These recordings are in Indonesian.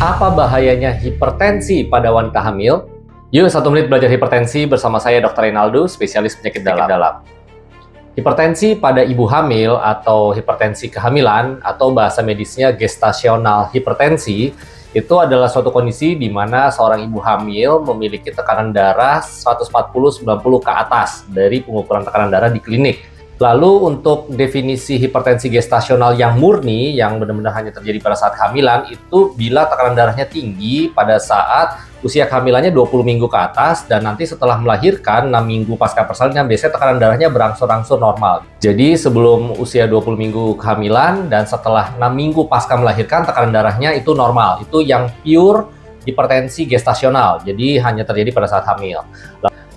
Apa bahayanya hipertensi pada wanita hamil? Yuk, 1 menit belajar hipertensi bersama saya Dr. Rinaldo, spesialis penyakit dalam. Hipertensi pada ibu hamil atau hipertensi kehamilan atau bahasa medisnya gestasional hipertensi itu adalah suatu kondisi di mana seorang ibu hamil memiliki tekanan darah 140-90 ke atas dari pengukuran tekanan darah di klinik. Lalu untuk definisi hipertensi gestasional yang murni, yang benar-benar hanya terjadi pada saat kehamilan, itu bila tekanan darahnya tinggi pada saat usia kehamilannya 20 minggu ke atas, dan nanti setelah melahirkan 6 minggu pasca persalinan, biasanya tekanan darahnya berangsur-angsur normal. Jadi sebelum usia 20 minggu kehamilan dan setelah 6 minggu pasca melahirkan, tekanan darahnya itu normal. Itu yang pure hipertensi gestasional, jadi hanya terjadi pada saat hamil.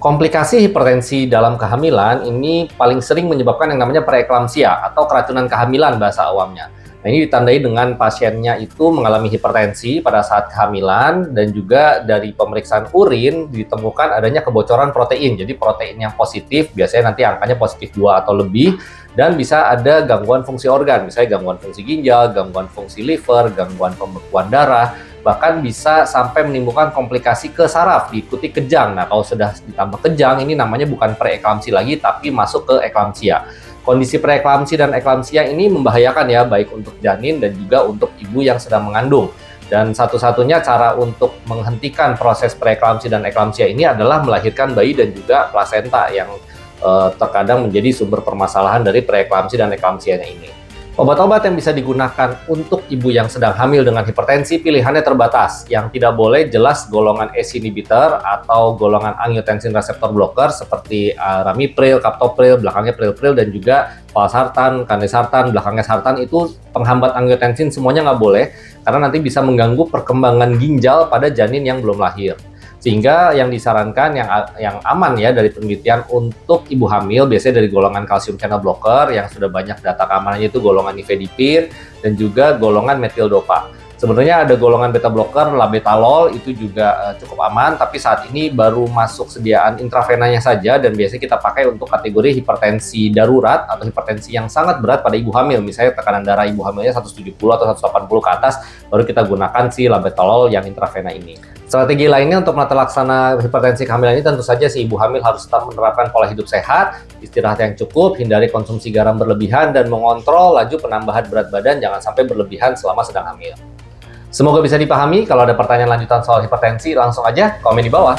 Komplikasi hipertensi dalam kehamilan ini paling sering menyebabkan yang namanya preeklamsia atau keracunan kehamilan bahasa awamnya. Nah, ini ditandai dengan pasiennya itu mengalami hipertensi pada saat kehamilan dan juga dari pemeriksaan urin ditemukan adanya kebocoran protein. Jadi protein yang positif, biasanya nanti angkanya positif 2 atau lebih, dan bisa ada gangguan fungsi organ, misalnya gangguan fungsi ginjal, gangguan fungsi liver, gangguan pembekuan darah, bahkan bisa sampai menimbulkan komplikasi ke saraf, diikuti kejang. Nah, kalau sudah ditambah kejang, ini namanya bukan preeklamsi lagi, tapi masuk ke eklamsia. Kondisi preeklamsi dan eklamsia ini membahayakan ya, baik untuk janin dan juga untuk ibu yang sedang mengandung. Dan satu-satunya cara untuk menghentikan proses preeklamsi dan eklamsia ini adalah melahirkan bayi dan juga plasenta yang terkadang menjadi sumber permasalahan dari preeklamsi dan eklamsianya ini. Obat-obat yang bisa digunakan untuk ibu yang sedang hamil dengan hipertensi pilihannya terbatas. Yang tidak boleh jelas golongan ACE inhibitor atau golongan angiotensin receptor blocker seperti ramipril, captopril, belakangnya pril-pril, dan juga valsartan, candesartan, belakangnya sartan. Itu penghambat angiotensin semuanya nggak boleh, karena nanti bisa mengganggu perkembangan ginjal pada janin yang belum lahir. Sehingga yang disarankan yang aman ya dari penelitian untuk ibu hamil biasanya dari golongan kalsium channel blocker yang sudah banyak data keamanannya, itu golongan nifedipine dan juga golongan metildopa. Sebenarnya ada golongan beta blocker, labetalol, itu juga cukup aman, tapi saat ini baru masuk sediaan intravenanya saja dan biasanya kita pakai untuk kategori hipertensi darurat atau hipertensi yang sangat berat pada ibu hamil. Misalnya tekanan darah ibu hamilnya 170 atau 180 ke atas, baru kita gunakan si labetalol yang intravena ini. Strategi lainnya untuk menata laksana hipertensi kehamilan ini tentu saja si ibu hamil harus tetap menerapkan pola hidup sehat, istirahat yang cukup, hindari konsumsi garam berlebihan, dan mengontrol laju penambahan berat badan jangan sampai berlebihan selama sedang hamil. Semoga bisa dipahami. Kalau ada pertanyaan lanjutan soal hipertensi, langsung aja komen di bawah.